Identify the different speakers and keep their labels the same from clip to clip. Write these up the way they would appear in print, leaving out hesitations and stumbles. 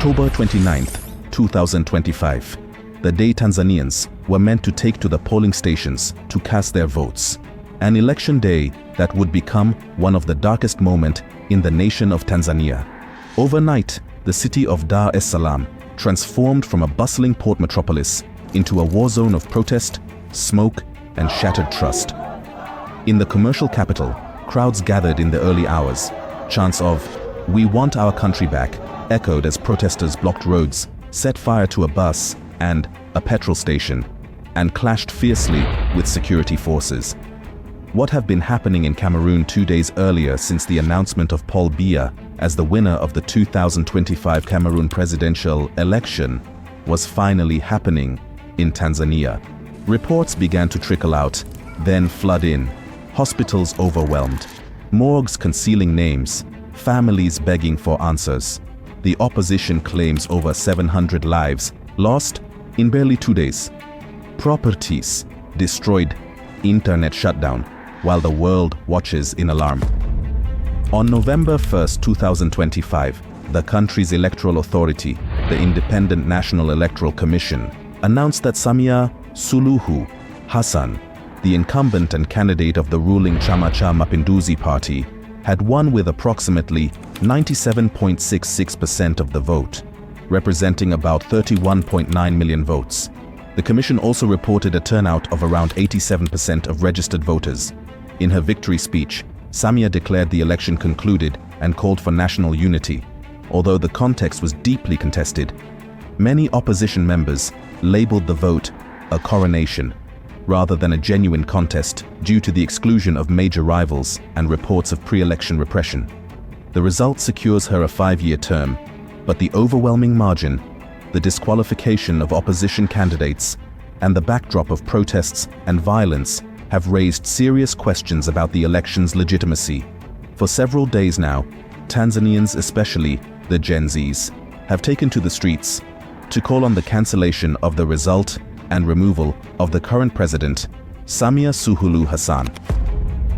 Speaker 1: October 29th, 2025, the day Tanzanians were meant to take to the polling stations to cast their votes. An election day that would become one of the darkest moments in the nation of Tanzania. Overnight, the city of Dar es Salaam transformed from a bustling port metropolis into a war zone of protest, smoke, and shattered trust. In the commercial capital, crowds gathered in the early hours. Chants of "We want our country back" echoed as protesters blocked roads, set fire to a bus and a petrol station, and clashed fiercely with security forces. What had been happening in Cameroon 2 days earlier since the announcement of Paul Biya as the winner of the 2025 Cameroon presidential election was finally happening in Tanzania. Reports began to trickle out, then flood in. Hospitals overwhelmed, morgues concealing names, families begging for answers. The opposition claims over 700 lives lost in barely 2 days. Properties destroyed, internet shut down, while the world watches in alarm. On November 1st, 2025, the country's electoral authority, the Independent National Electoral Commission, announced that Samia Suluhu Hassan, the incumbent and candidate of the ruling Chama cha Mapinduzi party, had won with approximately 97.66% of the vote, representing about 31.9 million votes. The commission also reported a turnout of around 87% of registered voters. In her victory speech, Samia declared the election concluded and called for national unity. Although the context was deeply contested, many opposition members labeled the vote a coronation rather than a genuine contest due to the exclusion of major rivals and reports of pre-election repression. The result secures her a 5-year term, but the overwhelming margin, the disqualification of opposition candidates, and the backdrop of protests and violence have raised serious questions about the election's legitimacy. For several days now, Tanzanians, especially the Gen Zs, have taken to the streets to call on the cancellation of the result and removal of the current president, Samia Suluhu Hassan.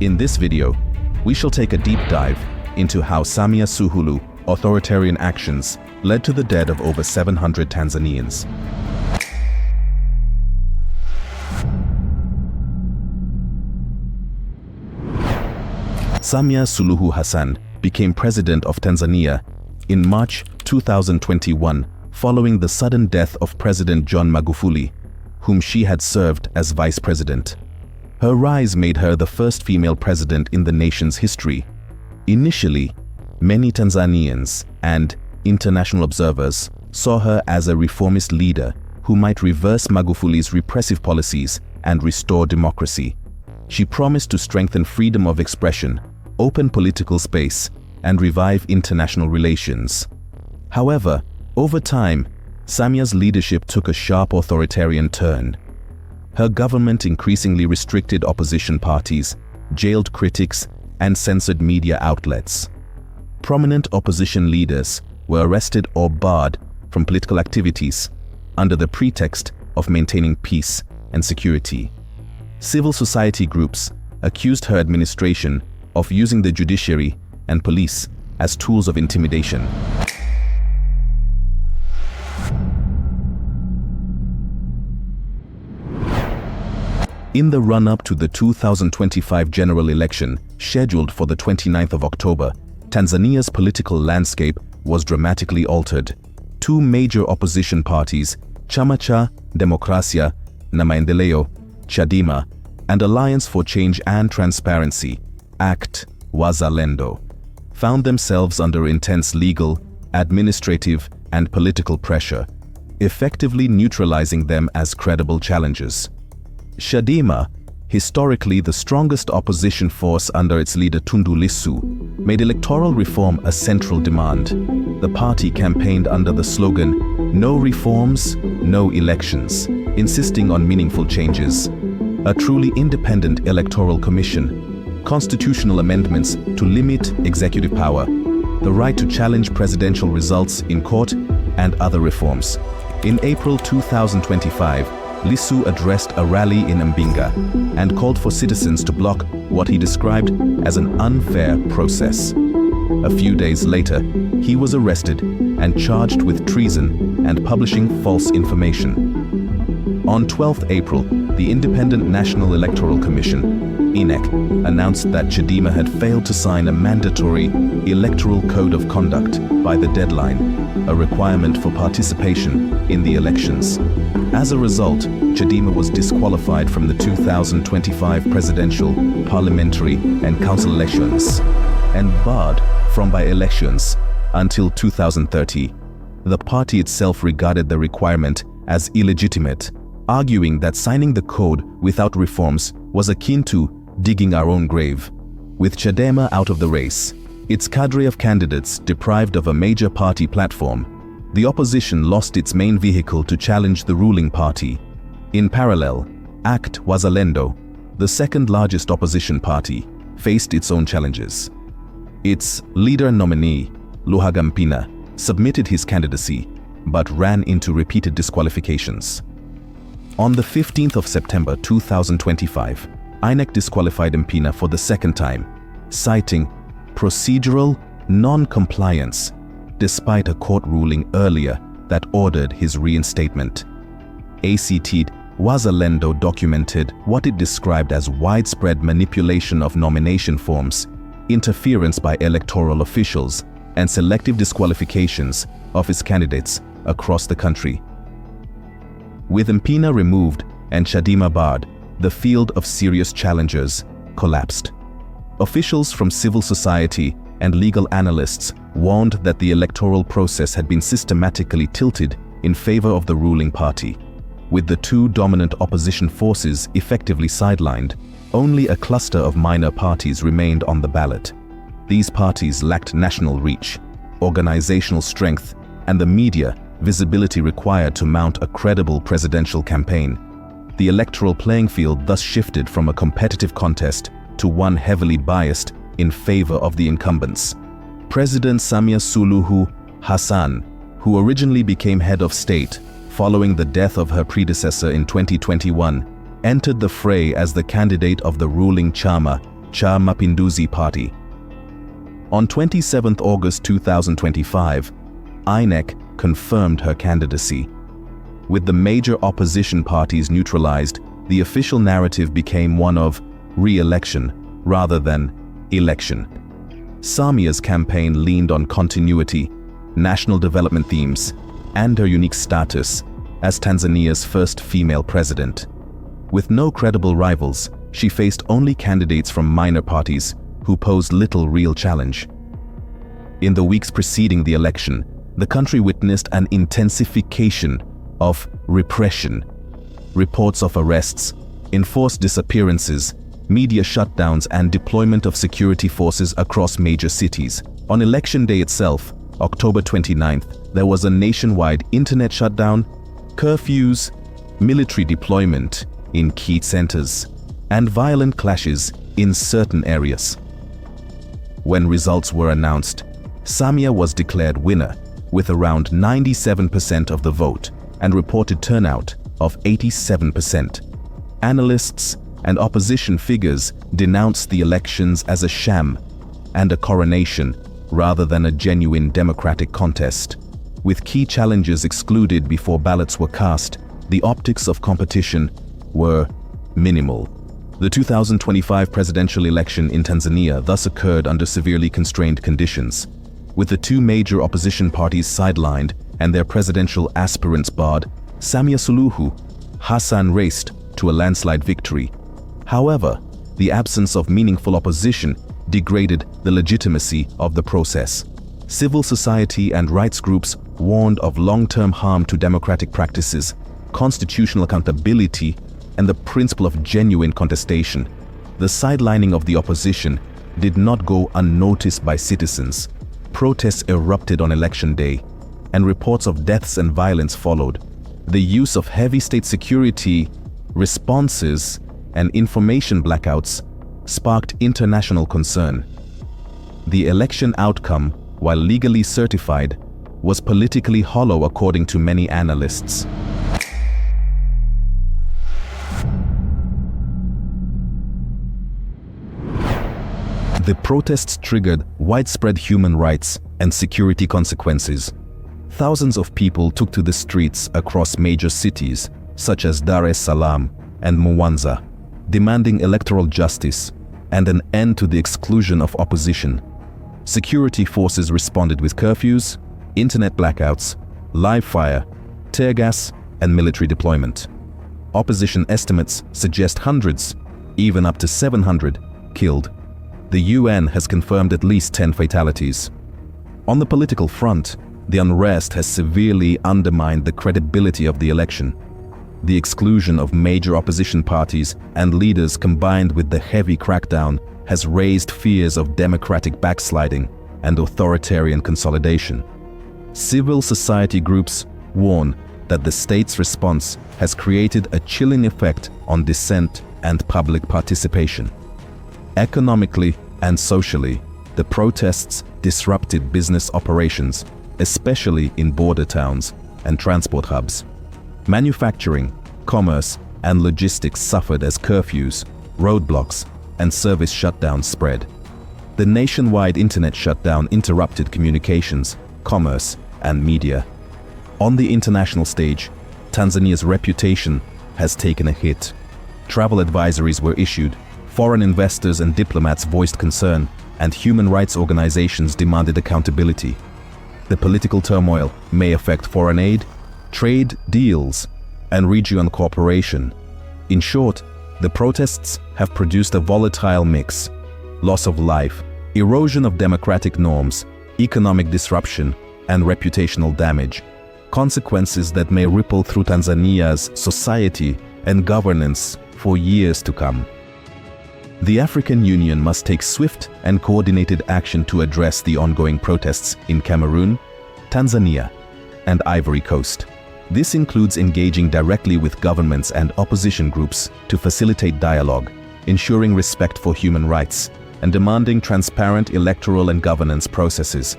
Speaker 1: In this video, we shall take a deep dive into how Samia Suluhu authoritarian actions led to the death of over 700 Tanzanians. Samia Suluhu Hassan became president of Tanzania in March 2021 following the sudden death of President John Magufuli, whom she had served as vice president. Her rise made her the first female president in the nation's history. Initially, many Tanzanians and international observers saw her as a reformist leader who might reverse Magufuli's repressive policies and restore democracy. She promised to strengthen freedom of expression, open political space, and revive international relations. However, over time, Samia's leadership took a sharp authoritarian turn. Her government increasingly restricted opposition parties, jailed critics, and censored media outlets. Prominent opposition leaders were arrested or barred from political activities under the pretext of maintaining peace and security. Civil society groups accused her administration of using the judiciary and police as tools of intimidation. In the run-up to the 2025 general election, scheduled for the 29th of October, Tanzania's political landscape was dramatically altered. Two major opposition parties, Chama cha Demokrasia na Maendeleo, Chadema, and Alliance for Change and Transparency, ACT Wazalendo, found themselves under intense legal, administrative, and political pressure, effectively neutralizing them as credible challengers. Chadema, historically the strongest opposition force under its leader Tundu Lissu, made electoral reform a central demand. The party campaigned under the slogan, "No reforms, no elections," insisting on meaningful changes. A truly independent electoral commission, constitutional amendments to limit executive power, the right to challenge presidential results in court, and other reforms. In April 2025, Lissu addressed a rally in Mbinga and called for citizens to block what he described as an unfair process. A few days later, he was arrested and charged with treason and publishing false information. On 12 April, the Independent National Electoral Commission, INEC, announced that Chadema had failed to sign a mandatory Electoral Code of Conduct by the deadline, a requirement for participation in the elections. As a result, Chadema was disqualified from the 2025 presidential, parliamentary, and council elections, and barred from by-elections until 2030. The party itself regarded the requirement as illegitimate, arguing that signing the code without reforms was akin to digging our own grave. With Chadema out of the race, its cadre of candidates deprived of a major party platform, the opposition lost its main vehicle to challenge the ruling party. In parallel, ACT Wazalendo, the second largest opposition party, faced its own challenges. Its leader nominee, Luhaga Mpina, submitted his candidacy but ran into repeated disqualifications. On the 15th of September 2025, INEC disqualified Mpina for the second time, citing procedural non-compliance, despite a court ruling earlier that ordered his reinstatement. ACT Wazalendo documented what it described as widespread manipulation of nomination forms, interference by electoral officials, and selective disqualifications of its candidates across the country. With Mpina removed and Chadema barred, the field of serious challengers collapsed. Officials from civil society and legal analysts warned that the electoral process had been systematically tilted in favor of the ruling party. With the two dominant opposition forces effectively sidelined, only a cluster of minor parties remained on the ballot. These parties lacked national reach, organizational strength, and the media visibility required to mount a credible presidential campaign. The electoral playing field thus shifted from a competitive contest to one heavily biased in favor of the incumbents. President Samia Suluhu Hassan, who originally became head of state following the death of her predecessor in 2021, entered the fray as the candidate of the ruling Chama Cha Mapinduzi Party. On 27 August 2025, INEC confirmed her candidacy. With the major opposition parties neutralized, the official narrative became one of re-election rather than election. Samia's campaign leaned on continuity, national development themes, and her unique status as Tanzania's first female president. With no credible rivals, she faced only candidates from minor parties who posed little real challenge. In the weeks preceding the election, the country witnessed an intensification of repression. Reports of arrests, enforced disappearances, media shutdowns, and deployment of security forces across major cities. On election day itself, October 29th, there was a nationwide internet shutdown, curfews, military deployment in key centers, and violent clashes in certain areas. When results were announced, Samia was declared winner with around 97% of the vote and reported turnout of 87%. Analysts and opposition figures denounced the elections as a sham and a coronation rather than a genuine democratic contest. With key challengers excluded before ballots were cast, the optics of competition were minimal. The 2025 presidential election in Tanzania thus occurred under severely constrained conditions. With the two major opposition parties sidelined and their presidential aspirants barred, Samia Suluhu Hassan raced to a landslide victory. However, the absence of meaningful opposition degraded the legitimacy of the process. Civil society and rights groups warned of long-term harm to democratic practices, constitutional accountability, and the principle of genuine contestation. The sidelining of the opposition did not go unnoticed by citizens. Protests erupted on election day, and reports of deaths and violence followed. The use of heavy state security responses and information blackouts sparked international concern. The election outcome, while legally certified, was politically hollow according to many analysts. The protests triggered widespread human rights and security consequences. Thousands of people took to the streets across major cities such as Dar es Salaam and Mwanza, demanding electoral justice and an end to the exclusion of opposition. Security forces responded with curfews, internet blackouts, live fire, tear gas, and military deployment. Opposition estimates suggest hundreds, even up to 700, killed. The UN has confirmed at least 10 fatalities. On the political front, the unrest has severely undermined the credibility of the election. The exclusion of major opposition parties and leaders combined with the heavy crackdown has raised fears of democratic backsliding and authoritarian consolidation. Civil society groups warn that the state's response has created a chilling effect on dissent and public participation. Economically and socially, the protests disrupted business operations, especially in border towns and transport hubs. Manufacturing, commerce, and logistics suffered as curfews, roadblocks, and service shutdowns spread. The nationwide internet shutdown interrupted communications, commerce, and media. On the international stage, Tanzania's reputation has taken a hit. Travel advisories were issued, foreign investors and diplomats voiced concern, and human rights organizations demanded accountability. The political turmoil may affect foreign aid, trade deals, and regional cooperation. In short, the protests have produced a volatile mix: loss of life, erosion of democratic norms, economic disruption, and reputational damage. Consequences that may ripple through Tanzania's society and governance for years to come. The African Union must take swift and coordinated action to address the ongoing protests in Cameroon, Tanzania, and Ivory Coast. This includes engaging directly with governments and opposition groups to facilitate dialogue, ensuring respect for human rights, and demanding transparent electoral and governance processes.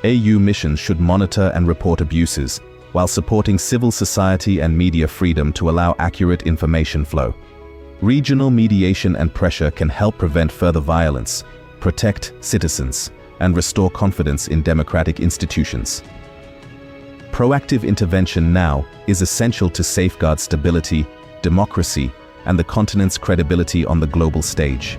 Speaker 1: AU missions should monitor and report abuses, while supporting civil society and media freedom to allow accurate information flow. Regional mediation and pressure can help prevent further violence, protect citizens, and restore confidence in democratic institutions. Proactive intervention now is essential to safeguard stability, democracy, and the continent's credibility on the global stage.